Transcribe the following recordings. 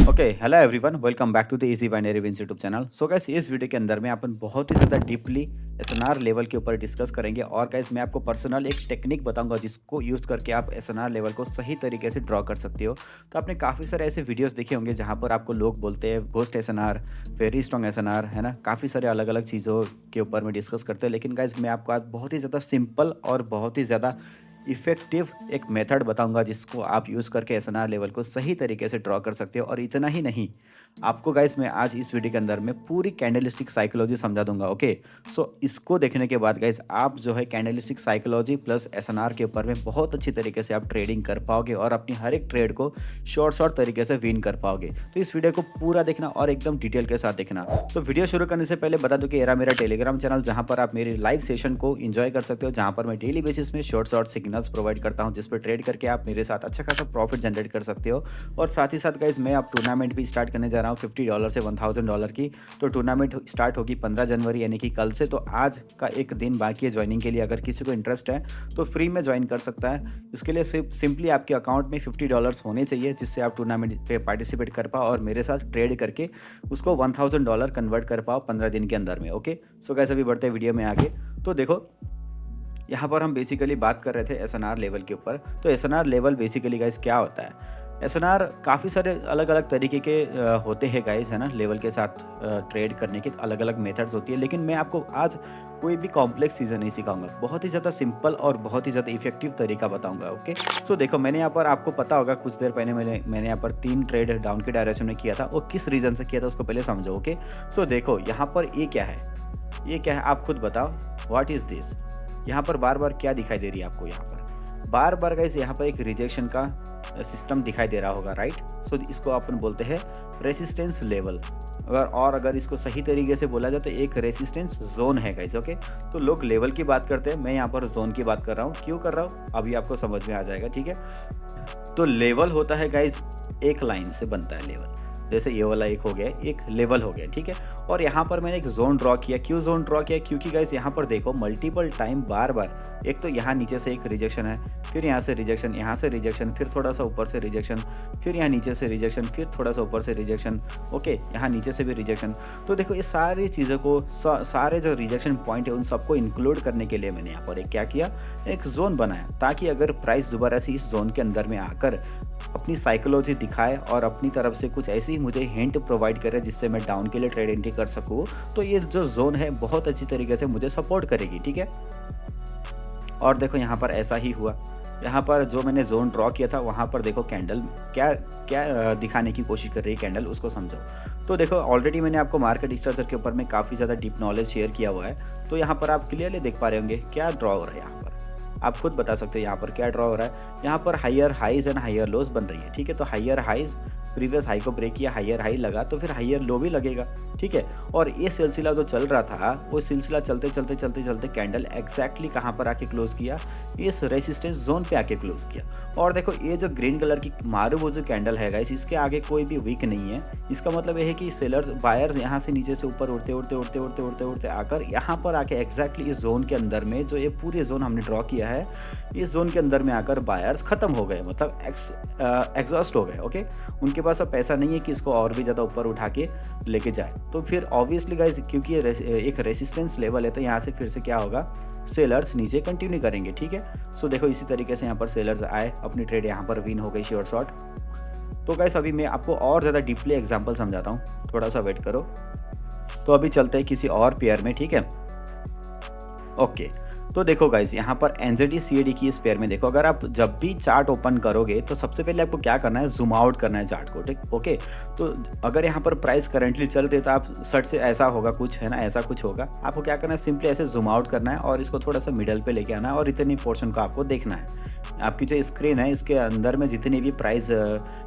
Okay hello everyone welcome back to the easy binary wins YouTube channel. So guys इस video के अंदर में अपन बहुत ही ज़्यादा डीपली एसएनआर लेवल के ऊपर डिस्कस करेंगे और गाइस मैं आपको पर्सनल एक टेक्निक बताऊंगा जिसको यूज़ करके आप एसएनआर लेवल को सही तरीके से ड्रॉ कर सकते हो। तो आपने काफ़ी सारे ऐसे वीडियोस देखे होंगे जहां पर आपको लोग बोलते हैं ghost SNR, very strong SNR, है ना। काफ़ी सारे अलग अलग चीज़ों के ऊपर में डिस्कस करते हैं, लेकिन गाइस मैं आपको आज बहुत ही ज़्यादा सिंपल और बहुत ही ज़्यादा इफ़ेक्टिव एक मेथड बताऊंगा जिसको आप यूज़ करके एसएनआर लेवल को सही तरीके से ड्रॉ कर सकते हो। और इतना ही नहीं, आपको गाइस मैं आज इस वीडियो के अंदर में पूरी कैंडलस्टिक साइकोलॉजी समझा दूंगा। ओके, सो इसको देखने के बाद गाइस आप जो है कैंडलस्टिक साइकोलॉजी प्लस एसएनआर के ऊपर में बहुत अच्छी तरीके से आप ट्रेडिंग कर पाओगे और अपनी हर एक ट्रेड को शॉर्ट तरीके से विन कर पाओगे। तो इस वीडियो को पूरा देखना और एकदम डिटेल के साथ देखना। तो वीडियो शुरू करने से पहले बता दूं कि ये मेरा टेलीग्राम चैनल जहां पर आप मेरी लाइव सेशन को एंजॉय कर सकते हो, जहां पर मैं डेली बेसिस में शॉर्ट सिग्नल्स प्रोवाइड करता हूं जिस पर ट्रेड करके आप मेरे साथ अच्छा खासा प्रॉफिट जनरेट कर सकते हो। और साथ ही साथ गाइस मैं अब टूर्नामेंट भी स्टार्ट करने जा रहा हूँ $50 से $1000 की। तो टूर्नामेंट स्टार्ट होगी 15 जनवरी यानी कि कल से। तो आज का एक दिन बाकी है ज्वाइनिंग के लिए। अगर किसी को इंटरेस्ट है तो फ्री में ज्वाइन कर सकता है। इसके लिए सिर्फ सिंपली आपके अकाउंट में $50 होने चाहिए जिससे आप टूर्नामेंट पे पार्टिसिपेट कर पाओ और मेरे साथ ट्रेड करके उसको $1000 कन्वर्ट कर पाओ 15 दिन के अंदर में। ओके, सो गाइस अभी बढ़ते हैं वीडियो में आगे। तो देखो, यहाँ पर हम बेसिकली बात कर रहे थे एसएनआर लेवल के ऊपर। तो एसएनआर लेवल बेसिकली गाइस क्या होता है? एसएनआर काफ़ी सारे अलग अलग तरीके के होते हैं गाइस, है ना। लेवल के साथ ट्रेड करने की अलग अलग मेथड्स होती है, लेकिन मैं आपको आज कोई भी कॉम्प्लेक्स चीज़ें नहीं सिखाऊंगा। बहुत ही ज़्यादा सिंपल और बहुत ही ज़्यादा इफेक्टिव तरीका बताऊंगा। ओके, सो देखो, मैंने यहाँ पर आपको पता होगा कुछ देर पहले मैंने यहाँ पर 3 ट्रेड डाउन के डायरेक्शन में किया था। वो किस रीज़न से किया था उसको पहले समझो। ओके, सो देखो यहाँ पर ये क्या है, ये क्या है आप खुद बताओ। What is this? यहाँ पर बार बार क्या दिखाई दे रही है आपको? यहाँ पर बार बार गाइस यहाँ पर एक रिजेक्शन का सिस्टम दिखाई दे रहा होगा, राइट। सो इसको अपन बोलते हैं रेसिस्टेंस लेवल। अगर इसको सही तरीके से बोला जाए तो एक रेसिस्टेंस जोन है गाइस। ओके, तो लोग लेवल की बात करते हैं, मैं यहाँ पर जोन की बात कर रहा हूँ। क्यों कर रहा हूँ अभी आपको समझ में आ जाएगा, ठीक है। तो लेवल होता है गाइस, एक लाइन से बनता है लेवल। जैसे ये वाला एक हो गया, एक लेवल हो गया, ठीक है। और यहाँ पर मैंने एक जोन ड्रॉ किया। क्यों जोन ड्रॉ किया? क्योंकि गाइस यहाँ पर देखो मल्टीपल टाइम बार बार एक तो यहाँ नीचे से एक रिजेक्शन है, फिर यहाँ से रिजेक्शन, यहाँ से रिजेक्शन, फिर थोड़ा सा ऊपर से रिजेक्शन, फिर यहाँ नीचे से रिजेक्शन, फिर थोड़ा सा ऊपर से रिजेक्शन। ओके, यहाँ नीचे से भी रिजेक्शन। तो देखो ये सारी चीज़ों को सारे जो रिजेक्शन पॉइंट है उन सबको इंक्लूड करने के लिए मैंने यहाँ पर एक क्या किया, एक जोन बनाया, ताकि अगर प्राइस दोबारा से इस जोन के अंदर में आकर अपनी साइकोलॉजी दिखाए और अपनी तरफ से कुछ ऐसी मुझे हिंट प्रोवाइड करे जिससे मैं डाउन के लिए ट्रेड एंट्री कर सकूँ, तो ये जो जोन है बहुत अच्छी तरीके से मुझे सपोर्ट करेगी, ठीक है। और देखो यहाँ पर ऐसा ही हुआ। यहाँ पर जो मैंने जोन ड्रॉ किया था वहाँ पर देखो कैंडल क्या क्या दिखाने की कोशिश कर रही है कैंडल, उसको समझो। तो देखो ऑलरेडी मैंने आपको मार्केट स्ट्रक्चर के ऊपर में काफ़ी ज़्यादा डीप नॉलेज शेयर किया हुआ है। तो यहाँ पर आप क्लियरली देख पा रहे होंगे क्या ड्रॉ हो रहा है। यहाँ पर आप खुद बता सकते हो यहाँ पर क्या ड्रॉ हो रहा है। यहाँ पर higher highs and higher lows बन रही है, ठीक है। तो हायर हाइज प्रीवियस हाई को ब्रेक किया, हायर हाई लगा तो फिर हायर लो भी लगेगा, ठीक है। और ये सिलसिला जो चल रहा था वो सिलसिला चलते चलते चलते चलते कैंडल एग्जैक्टली कहाँ पर आके क्लोज किया, इस रेसिस्टेंस जोन पे आके क्लोज किया। और देखो ये जो ग्रीन कलर की मारूबुजू कैंडल है गाइस, इसके आगे कोई भी वीक नहीं है। इसका मतलब ये है कि सेलर्स बायर्स यहाँ से नीचे से ऊपर उड़ते उड़ते उड़ते उड़ते उड़ते उड़ते आकर यहाँ पर आके एग्जैक्टली इस जोन के अंदर में, जो ये पूरे जोन हमने ड्रॉ किया है, इस जोन के अंदर में आकर बायर्स खत्म हो गए, मतलब एग्जॉस्ट हो गए। ओके, उनके पास अब पैसा नहीं है कि इसको और भी ज़्यादा ऊपर उठा के लेके जाए। तो फिर ऑब्वियसली गाइस क्योंकि ये एक रेसिस्टेंस लेवल है तो यहाँ से फिर से क्या होगा, सेलर्स नीचे कंटिन्यू करेंगे, ठीक है। सो देखो इसी तरीके से यहाँ पर सेलर्स आए, अपनी ट्रेड यहाँ पर विन हो गई शॉर्ट। तो गाइस अभी मैं आपको और ज़्यादा डीपली एग्जाम्पल समझाता हूँ, थोड़ा सा वेट करो। तो अभी चलते हैं किसी और पेयर में, ठीक है। ओके, तो देखो गाइस यहाँ पर एनजेडी सीएडी की इस पेयर में देखो, अगर आप जब भी चार्ट ओपन करोगे तो सबसे पहले आपको क्या करना है, जूम आउट करना है चार्ट को, ठीक। ओके, तो अगर यहाँ पर प्राइस करंटली चल रही है तो आप सर्ट से ऐसा होगा कुछ, है ना, ऐसा कुछ होगा। आपको क्या करना है, सिंपली ऐसे जूम आउट करना है और इसको थोड़ा सा मिडल पे लेके आना है और इतनी पोर्शन को आपको देखना है। आपकी जो स्क्रीन है इसके अंदर में जितनी भी प्राइस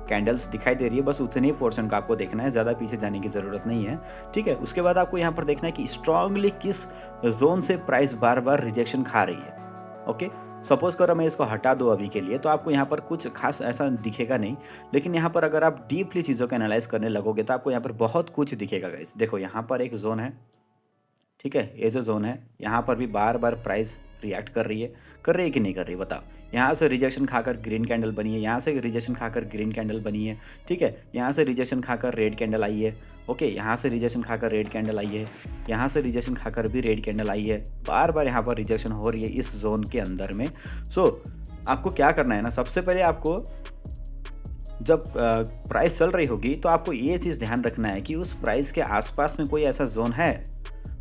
कैंडल्स दिखाई दे रही है बस उतनी ही पोर्शन का आपको देखना है, ज़्यादा पीछे जाने की ज़रूरत नहीं है, ठीक है। उसके बाद आपको यहाँ पर देखना है कि स्ट्रांगली किस जोन से प्राइस बार बार रिजेक्शन खा रही है। ओके, सपोज करो मैं इसको हटा दूँ अभी के लिए तो आपको यहाँ पर कुछ खास ऐसा दिखेगा नहीं, लेकिन यहाँ पर अगर आप डीपली चीज़ों को एनालाइज करने लगोगे तो आपको यहाँ पर बहुत कुछ दिखेगा गाइस। देखो यहाँ पर एक जोन है, ठीक है, ये जो ज़ोन है यहाँ पर भी बार-बार प्राइस रिएक्ट कर रही है कि नहीं कर रही बताओ? यहाँ से रिजेक्शन खाकर ग्रीन कैंडल बनी है, यहाँ से रिजेक्शन खाकर ग्रीन कैंडल बनी है, ठीक है? यहाँ से रिजेक्शन खाकर रेड कैंडल आई है, ओके? यहाँ से रिजेक्शन खाकर रेड कैंडल आई है, यहाँ से रिजेक्शन खाकर भी रेड कैंडल आई है। बार-बार यहाँ पर रिजेक्शन हो रही है इस ज़ोन के अंदर में। सो आपको क्या करना है ना, सबसे पहले आपको जब प्राइस चल रही होगी तो आपको ये चीज़ ध्यान रखना है कि उस प्राइस के आसपास में कोई ऐसा ज़ोन है,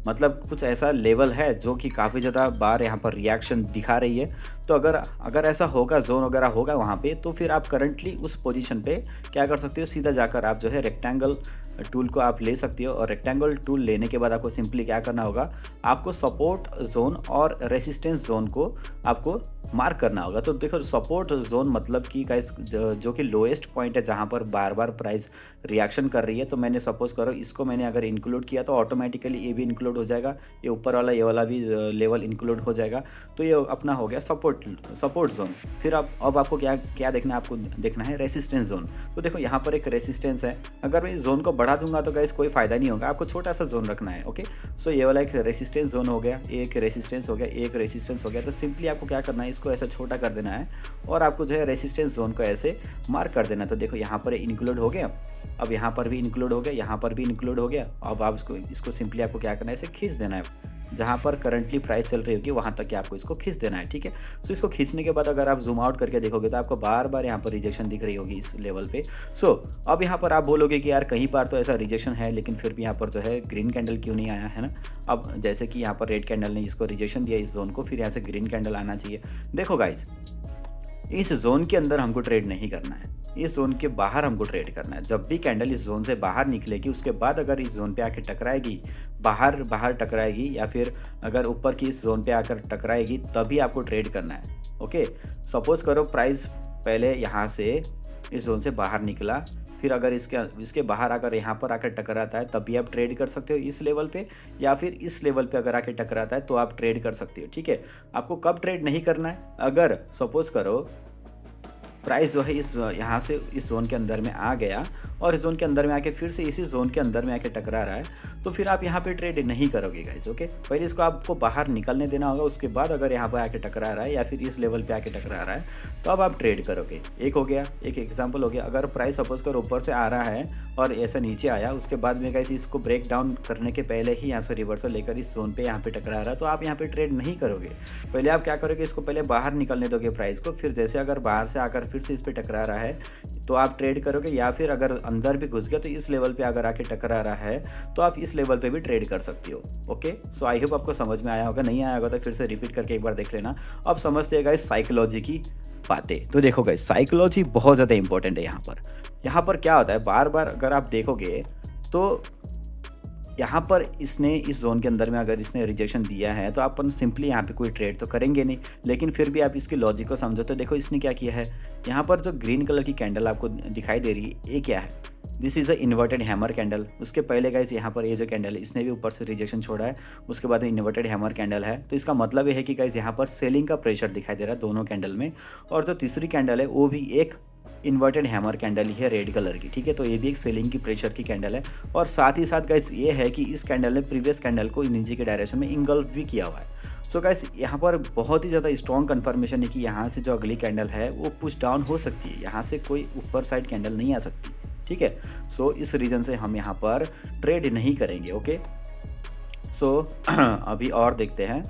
मतलब कुछ ऐसा लेवल है जो कि काफ़ी ज़्यादा बार यहाँ पर रिएक्शन दिखा रही है। तो अगर अगर ऐसा होगा, ज़ोन वगैरह होगा वहाँ पे, तो फिर आप करंटली उस पोजीशन पे क्या कर सकते हो, सीधा जाकर आप जो है रेक्टेंगल टूल को आप ले सकते हो। और रेक्टेंगल टूल लेने के बाद आपको सिंपली क्या करना होगा, आपको सपोर्ट ज़ोन और रेसिस्टेंस ज़ोन को आपको मार्क करना होगा। तो देखो, सपोर्ट ज़ोन मतलब कि गाइस जो कि लोएस्ट पॉइंट है जहाँ पर बार-बार प्राइस रिएक्शन कर रही है। तो मैंने सपोज़ करो इसको मैंने अगर इंक्लूड किया तो ऑटोमेटिकली ये भी इंक्लूड हो जाएगा, ये ऊपर वाला ये वाला भी लेवल इंक्लूड हो जाएगा। तो ये अपना हो गया सपोर्ट ज़ोन। फिर अब आपको क्या क्या देखना है, आपको देखना है रेसिस्टेंस ज़ोन। तो देखो यहाँ पर एक रेसिस्टेंस है, अगर मैं इस ज़ोन को बढ़ा दूंगा तो गाइस कोई फ़ायदा नहीं होगा, आपको छोटा सा ज़ोन रखना है। ओके, सो ये वाला एक रेसिस्टेंस ज़ोन हो गया, एक रेसिस्टेंस हो गया, एक रेसिस्टेंस हो गया। तो सिंपली आपको क्या करना है, इसको ऐसा छोटा कर देना है और आपको जो है रेसिस्टेंस ज़ोन को ऐसे मार्क कर देना है। तो देखो यहाँ पर इंक्लूड हो गया, अब यहाँ पर भी इंक्लूड हो गया, यहाँ पर भी इंक्लूड हो गया। अब आप इसको सिंपली आपको क्या करना है, इसे खींच देना है, जहाँ पर करंटली प्राइस चल रही होगी वहाँ तक कि आपको इसको खींच देना है। ठीक है, सो इसको खींचने के बाद अगर आप जूम आउट करके देखोगे तो आपको बार बार यहाँ पर रिजेक्शन दिख रही होगी इस लेवल पे। सो अब यहाँ पर आप बोलोगे कि यार कहीं बार तो ऐसा रिजेक्शन है, लेकिन फिर भी यहाँ पर जो है ग्रीन कैंडल क्यों नहीं आया है ना। अब जैसे कि यहाँ पर रेड कैंडल ने इसको रिजेक्शन दिया इस जोन को, फिर यहाँ से ग्रीन कैंडल आना चाहिए। देखो गाइज, इस जोन के अंदर हमको ट्रेड नहीं करना है, इस जोन के बाहर हमको ट्रेड करना है। जब भी कैंडल इस जोन से बाहर निकलेगी उसके बाद अगर इस जोन पे आके टकराएगी, बाहर टकराएगी, या फिर अगर ऊपर की इस जोन पे आकर टकराएगी, तभी आपको ट्रेड करना है। ओके, सपोज करो प्राइस पहले यहाँ से इस जोन से बाहर निकला, फिर अगर इसके बाहर आकर यहाँ पर आकर टकराता है तभी आप ट्रेड कर सकते हो इस लेवल पे, या फिर इस लेवल पे अगर आके टकराता है तो आप ट्रेड कर सकते हो। ठीक है, आपको कब ट्रेड नहीं करना है, अगर सपोज करो प्राइस जो है इस यहाँ से इस जोन के अंदर में आ गया और इस जोन के अंदर में आके फिर से इसी जोन के अंदर में आके टकरा रहा है, तो फिर आप यहाँ पे ट्रेड नहीं करोगे गाइस। ओके, पहले इसको आपको बाहर निकलने देना होगा, उसके बाद अगर यहाँ पर आके टकरा रहा है या फिर इस लेवल पे आके टकरा रहा है तो अब आप ट्रेड करोगे। एक हो गया, एक एग्जाम्पल हो गया। अगर प्राइस सपोज कर ऊपर से आ रहा है और ऐसा नीचे आया, उसके बाद में गाइस इसको ब्रेक डाउन करने के पहले ही यहाँ से रिवर्सल लेकर इस जोन पे यहाँ पे टकरा रहा है, तो आप यहाँ पे ट्रेड नहीं करोगे। पहले आप क्या करोगे, इसको पहले बाहर निकलने दोगे प्राइस को, फिर जैसे अगर बाहर से आकर फिर से इस पे टकरा रहा है तो आप ट्रेड करोगे, या फिर अगर अंदर भी घुस गया तो इस लेवल पे अगर आके टकरा रहा है तो आप इस लेवल पे भी ट्रेड कर सकते हो। ओके, सो आई होप आपको समझ में आया होगा, नहीं आया होगा तो फिर से रिपीट करके एक बार देख लेना। अब समझते हैं गाइस साइकोलॉजी की बातें। तो देखो गाइस, साइकोलॉजी बहुत ज़्यादा इंपॉर्टेंट है यहाँ पर क्या होता है, बार बार अगर आप देखोगे तो यहाँ पर इसने इस जोन के अंदर में अगर इसने रिजेक्शन दिया है तो अपन सिंपली यहाँ पे कोई ट्रेड तो करेंगे नहीं, लेकिन फिर भी आप इसकी लॉजिक को समझो तो देखो इसने क्या किया है। यहाँ पर जो ग्रीन कलर की कैंडल आपको दिखाई दे रही है, ये क्या है, this is a inverted hammer candle. उसके पहले गाइस यहाँ पर ये जो कैंडल है इसने भी ऊपर से रिजेक्शन छोड़ा है, उसके बाद में इन्वर्टेड हैमर कैंडल है। तो इसका मतलब ये है कि गाइस यहाँ पर सेलिंग का प्रेशर दिखाई दे रहा है दोनों कैंडल में। और जो तीसरी कैंडल है वो भी एक इन्वर्टेड हैमर कैंडल ही है रेड कलर की। ठीक है, तो ये भी एक सेलिंग की प्रेशर की कैंडल है। और साथ ही साथ गाइस ये है कि इस कैंडल ने प्रीवियस कैंडल को नीचे के डायरेक्शन में इंगल्फ भी किया हुआ है। सो गाइस यहाँ पर बहुत ही ज़्यादा स्ट्रॉन्ग कन्फर्मेशन है कि यहाँ से जो अगली कैंडल है वो पुश डाउन हो सकती है, यहाँ से कोई ऊपर साइड कैंडल नहीं आ सकती। ठीक है, सो इस रीज़न से हम यहाँ पर ट्रेड नहीं करेंगे। ओके, सो अभी और देखते हैं।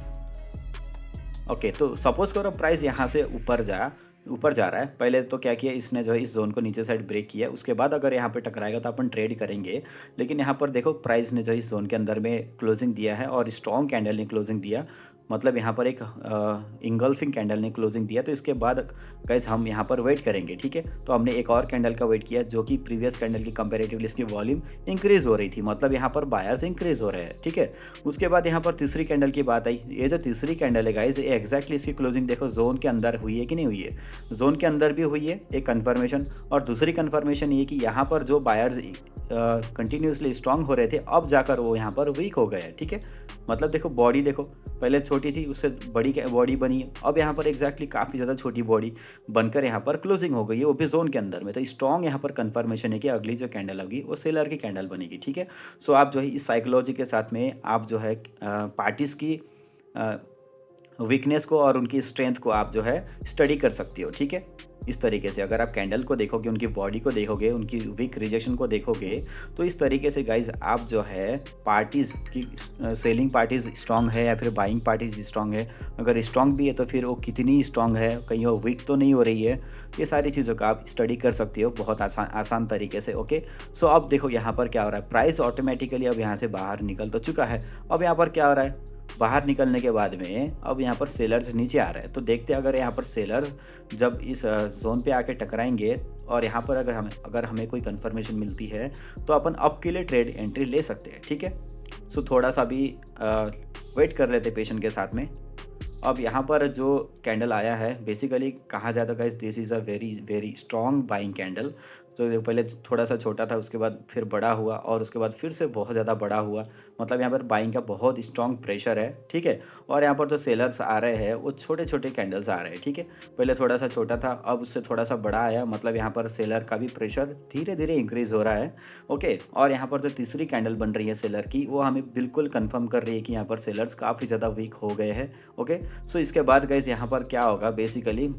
ओके, तो सपोज करो प्राइस यहाँ से ऊपर जा रहा है। पहले तो क्या किया इसने, जो है इस जोन को नीचे साइड ब्रेक किया, उसके बाद अगर यहाँ पे टकराएगा तो अपन ट्रेड करेंगे। लेकिन यहाँ पर देखो प्राइस ने जो है इस जोन के अंदर में क्लोजिंग दिया है और स्ट्रॉन्ग कैंडल ने क्लोजिंग दिया, मतलब यहाँ पर एक इंगल्फिंग कैंडल ने क्लोजिंग दिया। तो इसके बाद गाइस हम यहाँ पर वेट करेंगे। ठीक है, तो हमने एक और कैंडल का वेट किया जो कि प्रीवियस कैंडल की कंपेरेटिवली इसकी वॉल्यूम इंक्रीज़ हो रही थी, मतलब यहाँ पर बायर्स इंक्रीज़ हो रहे हैं। ठीक है, उसके बाद यहाँ पर तीसरी कैंडल की बात आई। ये जो तीसरी कैंडल है गाइस, ये एग्जैक्टली इसकी क्लोजिंग देखो जोन के अंदर हुई है कि नहीं हुई है, जोन के अंदर भी हुई है एक कन्फर्मेशन। और दूसरी कन्फर्मेशन ये कि यहाँ पर जो बायर्स कंटिन्यूसली स्ट्रांग हो रहे थे, अब जाकर वो यहाँ पर वीक हो गए हैं। ठीक है, मतलब देखो बॉडी देखो, पहले छोटी थी उससे बड़ी बॉडी बनी, अब यहाँ पर एग्जैक्टली काफ़ी ज़्यादा छोटी बॉडी बनकर यहाँ पर क्लोजिंग हो गई है, वो भी जोन के अंदर में। तो स्ट्रॉन्ग यहाँ पर कंफर्मेशन है कि अगली जो कैंडल होगी वो सेलर की कैंडल बनेगी। ठीक है, सो आप जो है इस साइकोलॉजी के साथ में आप जो है पार्टीज़ की वीकनेस को और उनकी स्ट्रेंथ को आप जो है स्टडी कर सकती हो। ठीक है, इस तरीके से अगर आप कैंडल को देखोगे, उनकी बॉडी को देखोगे, उनकी वीक रिजेक्शन को देखोगे, तो इस तरीके से गाइज आप जो है पार्टीज़ की सेलिंग पार्टीज़ स्ट्रांग है या फिर बाइंग पार्टीज़ स्ट्रांग है, अगर स्ट्रांग भी है तो फिर वो कितनी स्ट्रांग है, कहीं वो वीक तो नहीं हो रही है, ये सारी चीज़ों का आप स्टडी कर सकती हो बहुत आसान तरीके से। ओके, सो अब देखो यहाँ पर क्या हो रहा है, प्राइस ऑटोमेटिकली अब यहाँ से बाहर निकल तो चुका है। अब यहाँ पर क्या हो रहा है, बाहर निकलने के बाद में अब यहाँ पर सेलर्स नीचे आ रहे हैं। तो देखते हैं अगर यहाँ पर सेलर्स जब इस जोन पे आके टकराएंगे और यहाँ पर अगर हमें कोई कंफर्मेशन मिलती है तो अपन अप के लिए ट्रेड एंट्री ले सकते हैं। ठीक है, सो थोड़ा सा भी वेट कर लेते पेशेंट के साथ में। अब यहाँ पर जो कैंडल आया है बेसिकली कहा जाता है guys this is a very very strong buying candle. तो पहले थोड़ा सा छोटा था, उसके बाद फिर बड़ा हुआ और उसके बाद फिर से बहुत ज़्यादा बड़ा हुआ, मतलब यहाँ पर बाइंग का बहुत स्ट्रॉन्ग प्रेशर है। ठीक है, और यहाँ पर जो सेलर्स आ रहे हैं वो छोटे छोटे कैंडल्स आ रहे हैं। ठीक है, पहले थोड़ा सा छोटा था, अब उससे थोड़ा सा बड़ा आया, मतलब यहाँ पर सेलर का भी प्रेशर धीरे धीरे इंक्रीज हो रहा है। ओके, और यहाँ पर जो तीसरी कैंडल बन रही है सेलर की, वो हमें बिल्कुल कंफर्म कर रही है कि यहाँ पर सेलर्स काफ़ी ज़्यादा वीक हो गए हैं। ओके, सो इसके बाद गाइस यहाँ पर क्या होगा, बेसिकली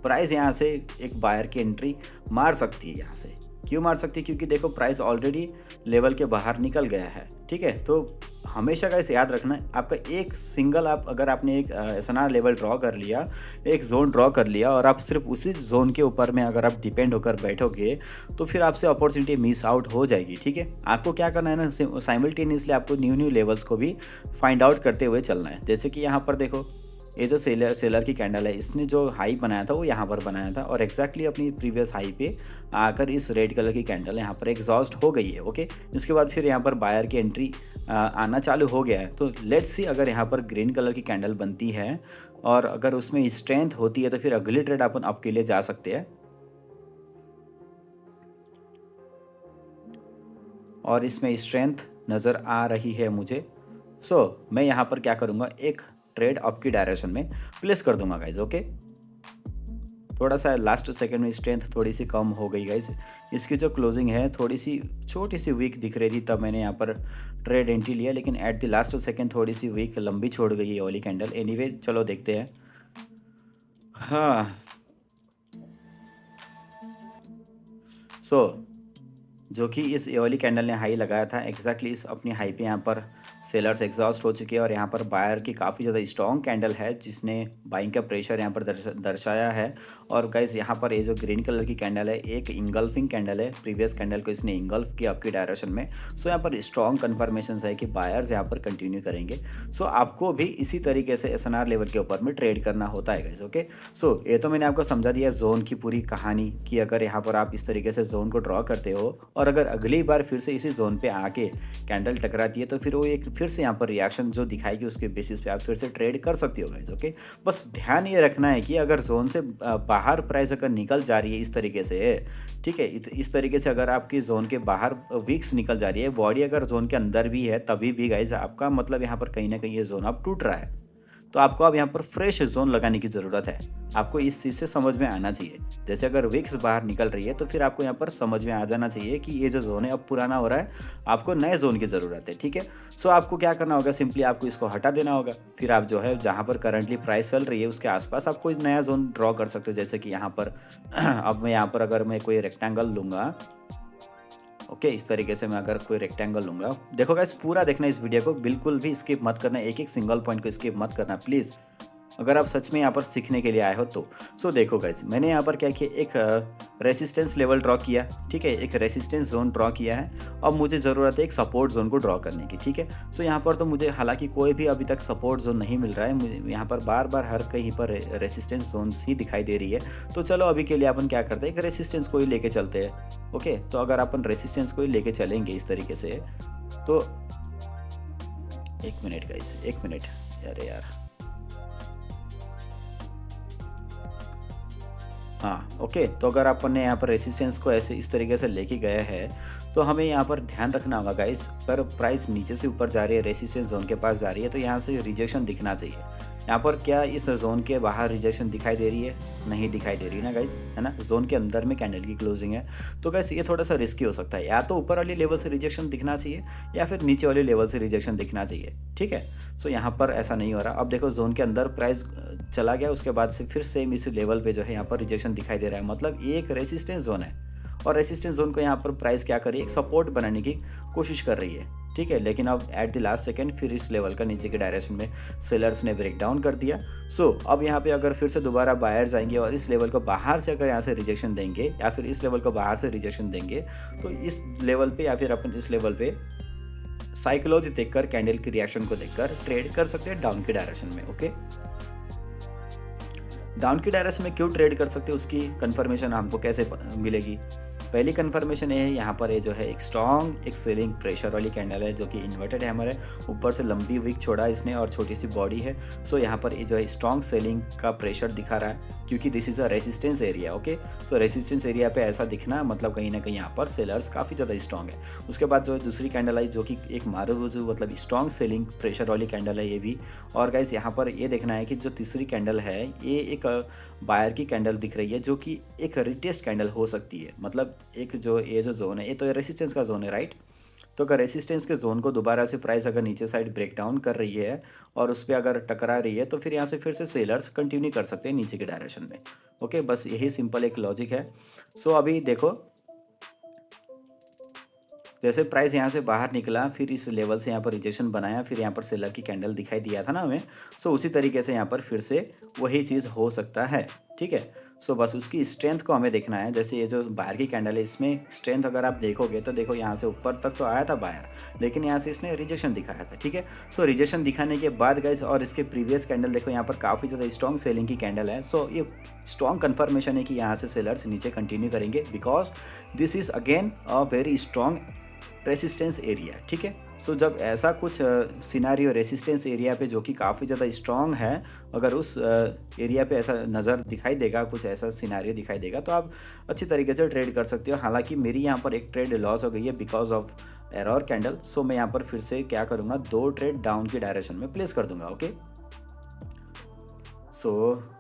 प्राइस यहाँ से एक बायर की एंट्री मार सकती है। यहाँ से क्यों मार सकती है, क्योंकि देखो प्राइस ऑलरेडी लेवल के बाहर निकल गया है। ठीक है, तो हमेशा का इसे याद रखना, आपका एक सिंगल अगर आपने एक एसएनआर लेवल ड्रॉ कर लिया, एक जोन ड्रॉ कर लिया और आप सिर्फ उसी जोन के ऊपर में अगर आप डिपेंड होकर बैठोगे तो फिर आपसे अपॉर्चुनिटी मिस आउट हो जाएगी। ठीक है, आपको क्या करना है ना, साइमल्टेनियसली आपको न्यू लेवल्स को भी फाइंड आउट करते हुए चलना है। जैसे कि यहाँ पर देखो, ये जो सेलर की कैंडल है, इसने जो हाई बनाया था वो यहाँ पर बनाया था और एक्जैक्टली अपनी प्रीवियस हाई पे आकर इस रेड कलर की कैंडल यहाँ पर एग्जॉस्ट हो गई है। ओके, इसके बाद फिर यहाँ पर बायर की एंट्री आना चालू हो गया है। तो लेट्स सी अगर यहाँ पर ग्रीन कलर की कैंडल बनती है और अगर उसमें स्ट्रेंथ होती है तो फिर अगली ट्रेड अपन अप के लिए जा सकते हैं। और इसमें स्ट्रेंथ नज़र आ रही है मुझे, सो मैं यहाँ पर क्या करूँगा, एक ट्रेड अप की डायरेक्शन में प्लेस कर दूंगा गाइज। ओके, थोड़ा सा लास्ट सेकंड में स्ट्रेंथ थोड़ी सी कम हो गई गाइज, इसकी जो क्लोजिंग है थोड़ी सी छोटी सी वीक दिख रही थी, तब मैंने यहाँ पर ट्रेड एंट्री लिया, लेकिन एट द लास्ट सेकंड थोड़ी सी वीक लंबी छोड़ गई ये वाली कैंडल। एनीवे चलो देखते हैं। हाँ, सो जो कि इस ये वाली कैंडल ने हाई लगाया था, एग्जैक्टली इस अपनी हाई पे यहाँ पर सेलर्स एग्जॉस्ट हो चुके हैं और यहाँ पर बायर की काफ़ी ज़्यादा स्ट्रॉन्ग कैंडल है जिसने बाइंग का प्रेशर यहाँ पर दर्शाया है। और गाइस यहाँ पर ये जो ग्रीन कलर की कैंडल है एक इंगल्फिंग कैंडल है, प्रीवियस कैंडल को इसने इंगल्फ किया आपकी डायरेक्शन में। सो यहाँ पर स्ट्रॉन्ग कन्फर्मेशन है कि बायर्स यहाँ पर कंटिन्यू करेंगे। सो आपको भी इसी तरीके से एसएनआर लेवल के ऊपर में ट्रेड करना होता है गाइस। ओके, सो ये तो मैंने आपको समझा दिया जोन की पूरी कहानी कि अगर यहाँ पर आप इस तरीके से जोन को ड्रॉ करते हो और अगर अगली बार फिर से इसी जोन पे आके कैंडल टकराती है तो फिर वो एक फिर से यहाँ पर रिएक्शन जो दिखाएगी उसके बेसिस पे आप फिर से ट्रेड कर सकते हो गाइस। ओके, बस ध्यान ये रखना है कि अगर जोन से बाहर प्राइस अगर निकल जा रही है इस तरीके से, ठीक है, इस तरीके से अगर आपकी जोन के बाहर वीक्स निकल जा रही है, बॉडी अगर जोन के अंदर भी है तभी भी गाइस आपका मतलब यहाँ पर कहीं ना कहीं ये जोन अब टूट रहा है, तो आपको अब यहाँ पर फ्रेश जोन लगाने की ज़रूरत है। आपको इस चीज़ से समझ में आना चाहिए, जैसे अगर विक्स बाहर निकल रही है तो फिर आपको यहाँ पर समझ में आ जाना चाहिए कि ये जो जोन है अब पुराना हो रहा है, आपको नए जोन की ज़रूरत है। ठीक है, सो आपको क्या करना होगा, सिंपली आपको इसको हटा देना होगा, फिर आप जो है जहाँ पर करंटली प्राइस चल रही है उसके आसपास आप कोई नया जोन ड्रॉ कर सकते हो। जैसे कि यहाँ पर अब मैं यहाँ पर अगर मैं कोई रेक्टेंगल लूँगा, ओके, इस तरीके से मैं अगर कोई रेक्टेंगल लूँगा, देखो गाइस पूरा देखना इस वीडियो को, बिल्कुल भी स्किप मत करना, एक एक सिंगल पॉइंट को स्किप मत करना प्लीज़, अगर आप सच में यहाँ पर सीखने के लिए आए हो तो। सो देखो गाइस मैंने यहाँ पर क्या किया, एक रेसिस्टेंस लेवल ड्रॉ किया, ठीक है, एक रेसिस्टेंस जोन ड्रॉ किया है। अब मुझे ज़रूरत है एक सपोर्ट जोन को ड्रॉ करने की। ठीक है, सो यहाँ पर तो मुझे हालांकि कोई भी अभी तक सपोर्ट जोन नहीं मिल रहा है, मुझे यहाँ पर बार बार हर कहीं पर रेसिस्टेंस जोन्स ही दिखाई दे रही है। तो चलो अभी के लिए अपन क्या करते हैं, एक रेसिस्टेंस को ही लेके चलते हैं। ओके, तो अगर अपन रेसिस्टेंस को ही लेके चलेंगे इस तरीके से, तो एक मिनट गाइस, एक मिनट, अरे यार, हाँ, ओके। तो अगर अपन ने यहाँ पर रेसिस्टेंस को ऐसे इस तरीके से लेके गए हैं, तो हमें यहाँ पर ध्यान रखना होगा गाइस, अगर प्राइस नीचे से ऊपर जा रही है, रेसिस्टेंस ज़ोन के पास जा रही है, तो यहाँ से रिजेक्शन दिखना चाहिए। यहाँ पर क्या इस ज़ोन के बाहर रिजेक्शन दिखाई दे रही है? नहीं दिखाई दे रही ना गाइस, है ना? ज़ोन के अंदर में कैंडल की क्लोजिंग है, तो गाइस ये थोड़ा-सा रिस्की हो सकता है। या तो ऊपर वाली लेवल से रिजेक्शन दिखना चाहिए या फिर नीचे वाले लेवल से रिजेक्शन दिखना चाहिए, ठीक है? सो यहाँ पर ऐसा नहीं हो रहा। अब देखो ज़ोन के अंदर प्राइस चला गया, उसके बाद से फिर सेम इस लेवल पे जो है यहाँ पर रिजेक्शन दिखाई दे रहा है, मतलब ये एक रेसिस्टेंस ज़ोन है और रेसिस्टेंस ज़ोन को यहाँ पर प्राइस क्या कर रही है, एक सपोर्ट बनाने की कोशिश कर रही है, ठीक है। लेकिन अब एट द लास्ट सेकंड फिर इस लेवल का नीचे के डायरेक्शन में सेलर्स ने ब्रेक डाउन कर दिया। सो अब यहाँ पे अगर फिर से दोबारा बायर्स आएंगे और इस लेवल को बाहर से अगर यहाँ से रिजेक्शन देंगे या फिर इस लेवल को बाहर से रिजेक्शन देंगे, तो इस लेवल पे या फिर अपन इस लेवल पे साइकोलॉजी देखकर, कैंडल की रिएक्शन को देखकर ट्रेड कर सकते हैं डाउन की डायरेक्शन में, ओके। डाउन की डायरेक्शन में क्यों ट्रेड कर सकते हैं, उसकी कंफर्मेशन हमको कैसे मिलेगी? पहली कंफर्मेशन ये है, यहाँ पर ये जो है एक स्ट्रॉन्ग एक सेलिंग प्रेशर वाली कैंडल है, जो कि इन्वर्टेड हैमर है, ऊपर से लंबी विक छोड़ा इसने और छोटी सी बॉडी है। सो यहाँ पर ये जो है स्ट्रॉन्ग सेलिंग का प्रेशर दिखा रहा है, क्योंकि this is a resistance area, okay. So resistance area पे ऐसा दिखना मतलब कहीं ना कहीं यहाँ पर सेलर्स काफ़ी ज़्यादा स्ट्रॉन्ग है। उसके बाद जो है दूसरी कैंडल आई, जो कि एक मारूवुजू मतलब स्ट्रॉन्ग सेलिंग प्रेशर वाली कैंडल है ये भी। और गाइस यहाँ पर ये देखना है कि जो तीसरी कैंडल है ये एक बायर की कैंडल दिख रही है, जो कि एक रिटेस्ट कैंडल हो सकती है। मतलब एक जो ये जो जोन है, ये तो रेसिस्टेंस का जोन है, राइट। तो अगर रेसिस्टेंस के जोन को दोबारा से प्राइस अगर नीचे साइड ब्रेक डाउन कर रही है और उस पर अगर टकरा रही है, तो फिर यहाँ से फिर से सेलर्स कंटिन्यू कर सकते हैं नीचे के डायरेक्शन में, ओके। बस यही सिंपल एक लॉजिक है। सो अभी देखो, जैसे प्राइस यहाँ से बाहर निकला, फिर इस लेवल से यहाँ पर रिजेक्शन बनाया, फिर यहाँ पर सेलर की कैंडल दिखाई दिया था ना हमें। सो उसी तरीके से यहाँ पर फिर से वही चीज़ हो सकता है, ठीक है। सो बस उसकी स्ट्रेंथ को हमें देखना है। जैसे ये जो बायर की कैंडल है, इसमें स्ट्रेंथ अगर आप देखोगे तो देखो यहाँ से ऊपर तक तो आया था बायर, लेकिन यहाँ से इसने रिजेक्शन दिखाया था, ठीक है। सो रिजेक्शन दिखाने के बाद गाइस, और इसके प्रीवियस कैंडल देखो, यहाँ पर काफ़ी ज़्यादा स्ट्रॉन्ग सेलिंग की कैंडल है। सो ये स्ट्रॉन्ग कन्फर्मेशन है कि यहाँ से सेलर्स नीचे कंटिन्यू करेंगे, because this is again a very strong resistance area, ठीक है। सो जब ऐसा कुछ सिनारियो रेसिस्टेंस एरिया पे जो कि काफ़ी ज़्यादा स्ट्रॉन्ग है, अगर उस एरिया पे ऐसा नज़र दिखाई देगा, कुछ ऐसा सिनारियो दिखाई देगा, तो आप अच्छी तरीके से ट्रेड कर सकते हो। हालांकि मेरी यहाँ पर एक ट्रेड लॉस हो गई है बिकॉज ऑफ एरर कैंडल। सो मैं यहाँ पर फिर से क्या करूँगा, 2 ट्रेड डाउन की डायरेक्शन में प्लेस कर दूंगा, ओके। सो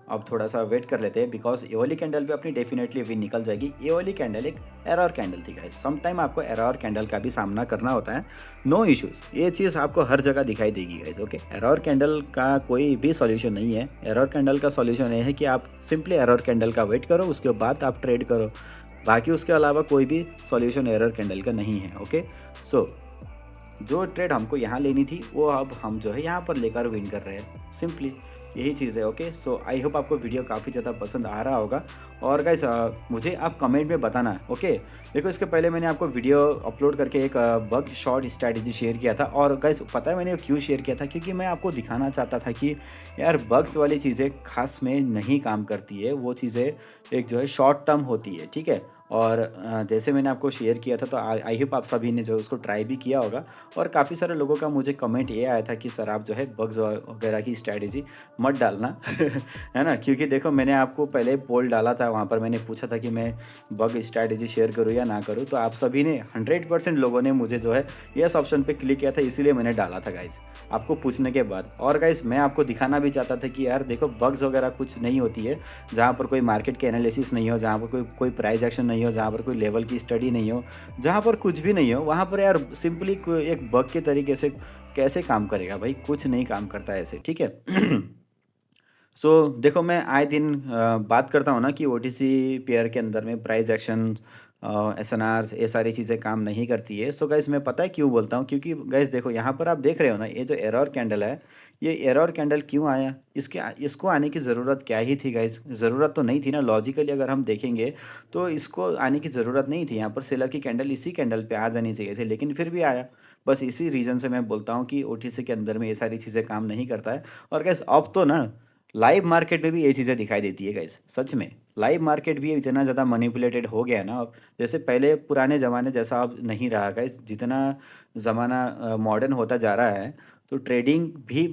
अब थोड़ा सा वेट कर लेते हैं, बिकॉज ये वाली कैंडल भी अपनी डेफिनेटली विन निकल जाएगी। ये वाली कैंडल एक एरर कैंडल थी गाइस, सम टाइम आपको एरर कैंडल का भी सामना करना होता है, नो इश्यूज़। ये चीज़ आपको हर जगह दिखाई देगी गाइस, ओके। एरर कैंडल का कोई भी सॉल्यूशन नहीं है। एरर कैंडल का सॉल्यूशन ये है कि आप सिंपली एरर कैंडल का वेट करो, उसके बाद आप ट्रेड करो। बाकी उसके अलावा कोई भी सॉल्यूशन एरर कैंडल का नहीं है, ओके। सो जो ट्रेड हमको यहाँ लेनी थी, वो अब हम जो है यहाँ पर लेकर विन कर रहे हैं, सिंपली यही चीज़ है, ओके। सो आई होप आपको वीडियो काफ़ी ज़्यादा पसंद आ रहा होगा। और गाइस मुझे आप कमेंट में बताना, ओके। देखो, इसके पहले मैंने आपको वीडियो अपलोड करके एक बग शॉर्ट स्ट्रैटेजी शेयर किया था। और गाइस पता है मैंने क्यों शेयर किया था, क्योंकि मैं आपको दिखाना चाहता था कि यार बग्स वाली चीज़ें खास में नहीं काम करती है, वो चीज़ें एक जो है शॉर्ट टर्म होती है, ठीक है। और जैसे मैंने आपको शेयर किया था, तो आई होप आप सभी ने जो उसको ट्राई भी किया होगा। और काफ़ी सारे लोगों का मुझे कमेंट ये आया था कि सर आप जो है बग्स वगैरह की स्ट्रैटेजी मत डालना है ना। क्योंकि देखो, मैंने आपको पहले पोल डाला था, वहाँ पर मैंने पूछा था कि मैं बग स्ट्रैटेजी शेयर करूँ या ना करूँ, तो आप सभी ने 100% लोगों ने मुझे जो है यस ऑप्शन पे क्लिक किया था, इसीलिए मैंने डाला था गाइस, आपको पूछने के बाद। और गाइस मैं आपको दिखाना भी चाहता था कि यार देखो, बग्स वगैरह कुछ नहीं होती है, जहाँ पर कोई मार्केट के एनालिसिस नहीं हो, जहाँ पर कोई प्राइस एक्शन नहीं हो, जहाँ पर कोई लेवल की स्टडी नहीं हो, जहाँ पर कुछ भी नहीं हो, वहाँ पर यार सिंपली एक बग के तरीके से कैसे काम करेगा भाई, कुछ नहीं काम करता ऐसे, ठीक है। सो देखो, मैं आए दिन बात करता हूँ ना कि ओटीसी पेयर के अंदर में प्राइस एक्शन, एसएनआर्स, ये सारी चीज़ें काम नहीं करती है। सो गाइस मैं पता है क्यों बोलता हूँ, क्योंकि गाइस देखो, यहाँ पर आप देख रहे हो ना, ये जो एरर कैंडल है, ये एरर कैंडल क्यों आया, इसको आने की ज़रूरत क्या ही थी गाइस? ज़रूरत तो नहीं थी ना। लॉजिकली अगर हम देखेंगे तो इसको आने की ज़रूरत नहीं थी। यहाँ पर सेलर की कैंडल इसी कैंडल पे आ जानी चाहिए थी, लेकिन फिर भी आया। बस इसी रीज़न से मैं बोलता हूँ कि ओटीसी के अंदर में ये सारी चीज़ें काम नहीं करता है। और गाइस अब तो ना लाइव मार्केट में भी ये चीज़ें दिखाई देती है गाइस, सच में। लाइव मार्केट भी इतना ज़्यादा मैनिपुलेटेड हो गया है ना अब, जैसे पहले पुराने ज़माने जैसा अब नहीं रहा गाइस। जितना ज़माना मॉडर्न होता जा रहा है, तो ट्रेडिंग भी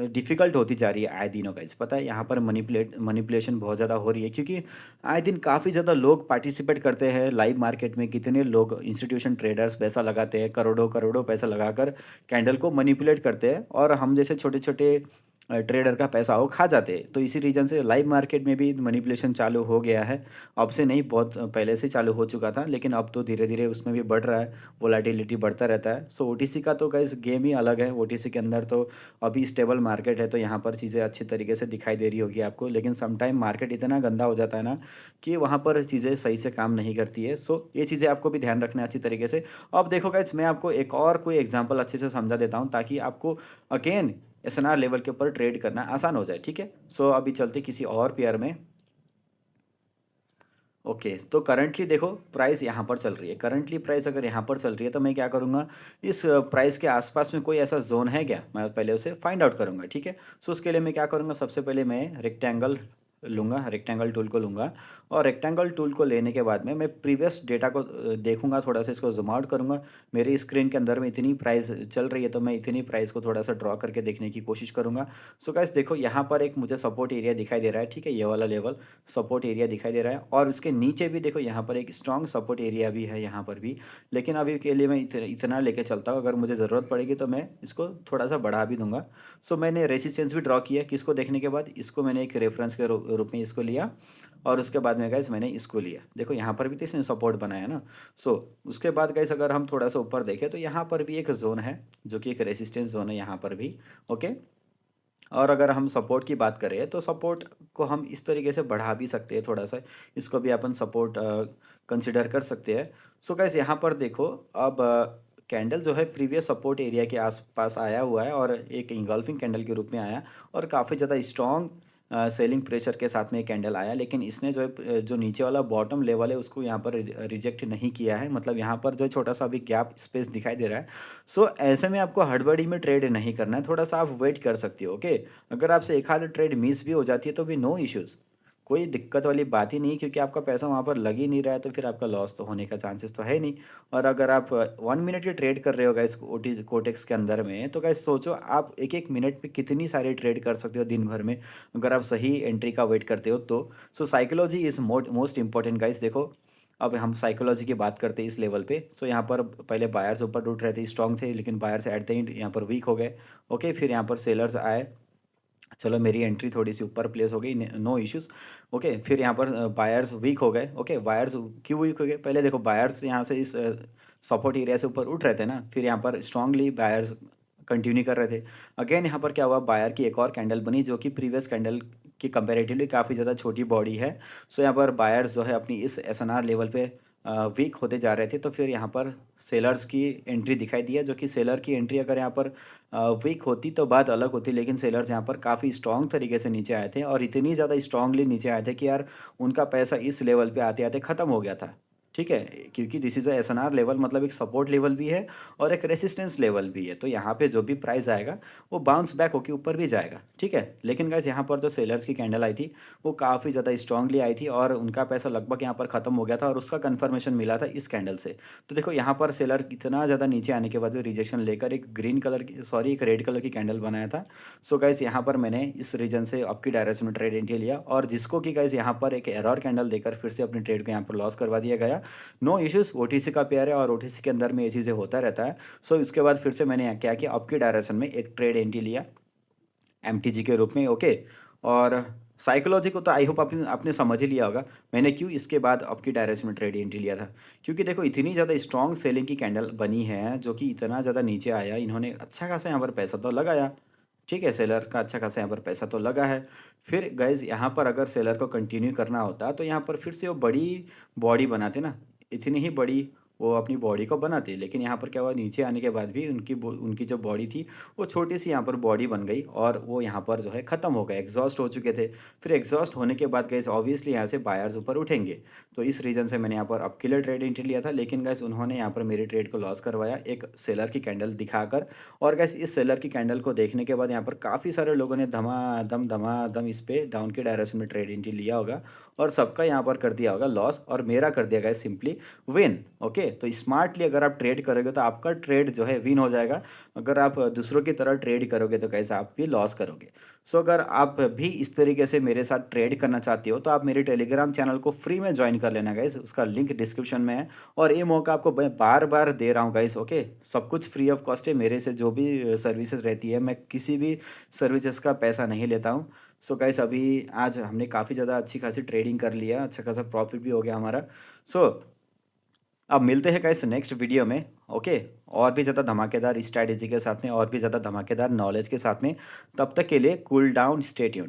डिफ़िकल्ट होती जा रही है आए दिनों गाइस। पता है यहाँ पर मैनिपुलेशन बहुत ज़्यादा हो रही है, क्योंकि आए दिन काफ़ी ज़्यादा लोग पार्टिसिपेट करते हैं लाइव मार्केट में। कितने लोग इंस्टीट्यूशन ट्रेडर्स पैसा लगाते हैं, करोड़ों करोड़ों पैसा लगाकर कैंडल को मैनिपुलेट करते हैं, और हम जैसे छोटे छोटे ट्रेडर का पैसा वो खा जाते हैं। तो इसी रीज़न से लाइव मार्केट में भी मैनिपुलेशन चालू हो गया है। अब से नहीं, बहुत पहले से चालू हो चुका था, लेकिन अब तो धीरे धीरे उसमें भी बढ़ रहा है, वोलेटिलिटी बढ़ता रहता है। सो ओटीसी का तो गाइस गेम ही अलग है। ओटीसी के अंदर तो अभी स्टेबल मार्केट है, तो यहाँ पर चीज़ें अच्छी तरीके से दिखाई दे रही होगी आपको, लेकिन समटाइम मार्केट इतना गंदा हो जाता है ना कि वहाँ पर चीज़ें सही से काम नहीं करती है। सो ये चीज़ें आपको भी ध्यान रखना है अच्छी तरीके से। अब देखो गाइस, मैं आपको एक और कोई एग्जांपल अच्छे से समझा देता हूँ, ताकि आपको अगेन एसएनआर लेवल के ऊपर ट्रेड करना आसान हो जाए, ठीक है। सो अभी चलते किसी और पेयर में। ओके, तो करंटली देखो प्राइस यहाँ पर चल रही है। करंटली प्राइस अगर यहाँ पर चल रही है, तो मैं क्या करूँगा, इस प्राइस के आसपास में कोई ऐसा जोन है क्या, मैं पहले उसे फाइंड आउट करूँगा, ठीक है। सो उसके लिए मैं क्या करूँगा, सबसे पहले मैं रेक्टेंगल लूँगा, रेक्टेंगल टूल को लूँगा। और रेक्टेंगल टूल को लेने के बाद में मैं प्रीवियस डेटा को देखूंगा, थोड़ा सा इसको जूम आउट करूँगा। मेरी स्क्रीन के अंदर में इतनी प्राइस चल रही है, तो मैं इतनी प्राइस को थोड़ा सा ड्रॉ करके देखने की कोशिश करूँगा। सो गाइस देखो, यहाँ पर एक मुझे सपोर्ट एरिया दिखाई दे रहा है, ठीक है, ये वाला लेवल सपोर्ट एरिया दिखाई दे रहा है। और उसके नीचे भी देखो, यहाँ पर एक स्ट्रॉन्ग सपोर्ट एरिया भी है यहाँ पर भी। लेकिन अभी के लिए मैं इतना लेके चलता हूँ, अगर मुझे ज़रूरत पड़ेगी तो मैं इसको थोड़ा सा बढ़ा भी दूंगा। सो मैंने रेसिस्टेंस भी ड्रॉ किया, किसको देखने के बाद, इसको मैंने एक रेफरेंस के रूप में इसको लिया। और उसके बाद में गाइस मैंने इसको लिया। देखो यहाँ पर भी तो इसने सपोर्ट बनाया ना। सो उसके बाद गाइस अगर हम थोड़ा सा ऊपर देखें, तो यहाँ पर भी एक जोन है, जो कि एक रेसिस्टेंस जोन है यहाँ पर भी। ओके, और अगर हम सपोर्ट की बात करें, तो सपोर्ट को हम इस तरीके से बढ़ा भी सकते हैं थोड़ा सा। इसको भी अपन सपोर्ट कंसिडर कर सकते हैं। सो गाइस यहाँ पर देखो, अब कैंडल जो है प्रीवियस सपोर्ट एरिया के आसपास आया हुआ है, और एक इंगल्फिंग कैंडल के रूप में आया, और काफ़ी ज़्यादा स्ट्रॉन्ग सेलिंग प्रेशर के साथ में ये कैंडल आया। लेकिन इसने जो है जो नीचे वाला बॉटम लेवल है, उसको यहाँ पर रिजेक्ट नहीं किया है। मतलब यहाँ पर जो छोटा सा अभी गैप स्पेस दिखाई दे रहा है। सो ऐसे में आपको हड़बड़ी में ट्रेड नहीं करना है, थोड़ा सा आप वेट कर सकते हो। ओके, अगर आपसे एक आध ट्रेड मिस भी हो जाती है, तो भी नो इश्यूज़, कोई दिक्कत वाली बात ही नहीं, क्योंकि आपका पैसा वहाँ पर लग ही नहीं रहा है, तो फिर आपका लॉस तो होने का चांसेस तो है नहीं। और अगर आप 1 मिनट की ट्रेड कर रहे हो गाइस ओटी कोटेक्स के अंदर में, तो गाइस सोचो आप एक एक मिनट में कितनी सारी ट्रेड कर सकते हो दिन भर में, अगर आप सही एंट्री का वेट करते हो तो। So psychology is most important guys. देखो, अब हम साइकोलॉजी की बात करते हैं इस लेवल पे। सो यहाँ पर पहले बायर्स ऊपर उठ रहे थे, स्ट्रॉन्ग थे, लेकिन बायर्स एट द एंड यहाँ पर वीक हो गए। ओके, फिर यहाँ पर सेलर्स आए। चलो, मेरी एंट्री थोड़ी सी ऊपर प्लेस हो गई, नो इश्यूज़। ओके, फिर यहाँ पर बायर्स वीक हो गए। ओके, बायर्स क्यों वीक हो गए, पहले देखो, बायर्स यहाँ से इस सपोर्ट एरिया से ऊपर उठ रहे थे ना, फिर यहाँ पर स्ट्रांगली बायर्स कंटिन्यू कर रहे थे। अगेन यहाँ पर क्या हुआ, बायर की एक और कैंडल बनी, जो कि प्रीवियस कैंडल की कंपेरेटिवली काफ़ी ज़्यादा छोटी बॉडी है। सो यहाँ पर बायर्स जो है अपनी इस एसएनआर लेवल पे वीक होते जा रहे थे। तो फिर यहाँ पर सेलर्स की एंट्री दिखाई दी है, जो कि सेलर की एंट्री अगर यहाँ पर वीक होती तो बात अलग होती, लेकिन सेलर्स यहाँ पर काफ़ी स्ट्रॉन्ग तरीके से नीचे आए थे, और इतनी ज़्यादा स्ट्रांगली नीचे आए थे कि यार उनका पैसा इस लेवल पे आते आते ख़त्म हो गया था, ठीक है। क्योंकि this is a SNR level, मतलब एक सपोर्ट लेवल भी है और एक रेसिस्टेंस लेवल भी है। तो यहाँ पे जो भी प्राइस आएगा, वो बाउंस बैक होकर ऊपर भी जाएगा, ठीक है। लेकिन गाइस यहाँ पर जो सेलर्स की कैंडल आई थी, वो काफ़ी ज़्यादा स्ट्रांगली आई थी, और उनका पैसा लगभग यहाँ पर ख़त्म हो गया था, और उसका कन्फर्मेशन मिला था इस कैंडल से। तो देखो यहाँ पर सेलर इतना ज़्यादा नीचे आने के बाद भी रिजेक्शन लेकर एक ग्रीन कलर की, सॉरी, एक रेड कलर की कैंडल बनाया था। सो गाइस यहाँ पर मैंने इस रीजन से अप की डायरेक्शन में ट्रेड एंट्री लिया, और जिसको कि गाइस यहाँ पर एक एरर कैंडल देकर फिर से अपनी ट्रेड को यहाँ पर लॉस करवा दिया गया। नो इश्यूज़, ओटीसी का पेयर है, और ओटीसी के अंदर में ये चीज़ें होता रहता है। सो इसके बाद फिर से मैंने यहाँ क्या किया, अप की डायरेक्शन में एक ट्रेड एंट्री लिया एमटीजी के रूप में। ओके, और साइकोलॉजी को तो आई होप आपने आपने समझ ही लिया होगा, मैंने क्यों इसके बाद अप की डायरेक्शन में ट्रेड एंट्री लिया था। क्योंकि देखो, इतनी ज़्यादा स्ट्रॉन्ग सेलिंग की कैंडल बनी है, जो कि इतना ज़्यादा नीचे आया, इन्होंने अच्छा खासा यहाँ पर पैसा तो लगाया, ठीक है, सेलर का अच्छा खासा यहाँ पर पैसा तो लगा है। फिर गाइज यहाँ पर अगर सेलर को कंटिन्यू करना होता, तो यहाँ पर फिर से वो बड़ी बॉडी बनाते ना, इतनी ही बड़ी वो अपनी बॉडी को बनाते। लेकिन यहाँ पर क्या हुआ, नीचे आने के बाद भी उनकी जो बॉडी थी, वो छोटी सी यहाँ पर बॉडी बन गई, और वो यहाँ पर जो है ख़त्म हो गए, एग्जॉस्ट हो चुके थे। फिर एग्जॉस्ट होने के बाद गाइस ऑब्वियसली यहाँ से बायर्स ऊपर उठेंगे। तो इस रीज़न से मैंने यहाँ पर अप किलर ट्रेड एंट्री लिया था, लेकिन गाइस उन्होंने यहाँ पर मेरी ट्रेड को लॉस करवाया एक सेलर की कैंडल दिखाकर। और गाइस इस सेलर की कैंडल को देखने के बाद यहाँ पर काफ़ी सारे लोगों ने धमाधम इस पे डाउन के डायरेक्शन में ट्रेड एंट्री लिया होगा, और सबका यहाँ पर कर दिया होगा लॉस, और मेरा कर दिया गया सिंपली विन। ओके, तो स्मार्टली अगर आप ट्रेड करोगे तो आपका ट्रेड जो है विन हो जाएगा। अगर आप दूसरों की तरह ट्रेड करोगे तो कैसे आप भी लॉस करोगे। सो अगर आप भी इस तरीके से मेरे साथ ट्रेड करना चाहते हो तो आप मेरे टेलीग्राम चैनल को फ्री में ज्वाइन कर लेना गाइस, उसका लिंक डिस्क्रिप्शन में है। और ये मौका आपको मैं बार बार दे रहा हूँ गाइस, ओके। सब कुछ फ्री ऑफ कॉस्ट है, मेरे से जो भी सर्विसेज रहती है मैं किसी भी सर्विसेज का पैसा नहीं लेता हूँ। सो गाइस अभी आज हमने काफ़ी ज़्यादा अच्छी खासी ट्रेडिंग कर लिया, अच्छा खासा प्रॉफिट भी हो गया हमारा। सो अब मिलते हैं गाइस नेक्स्ट वीडियो में, ओके। और भी ज़्यादा धमाकेदार स्ट्रैटेजी के साथ में, और भी ज़्यादा धमाकेदार नॉलेज के साथ में। तब तक के लिए कूल डाउन, स्टे ट्यून्ड।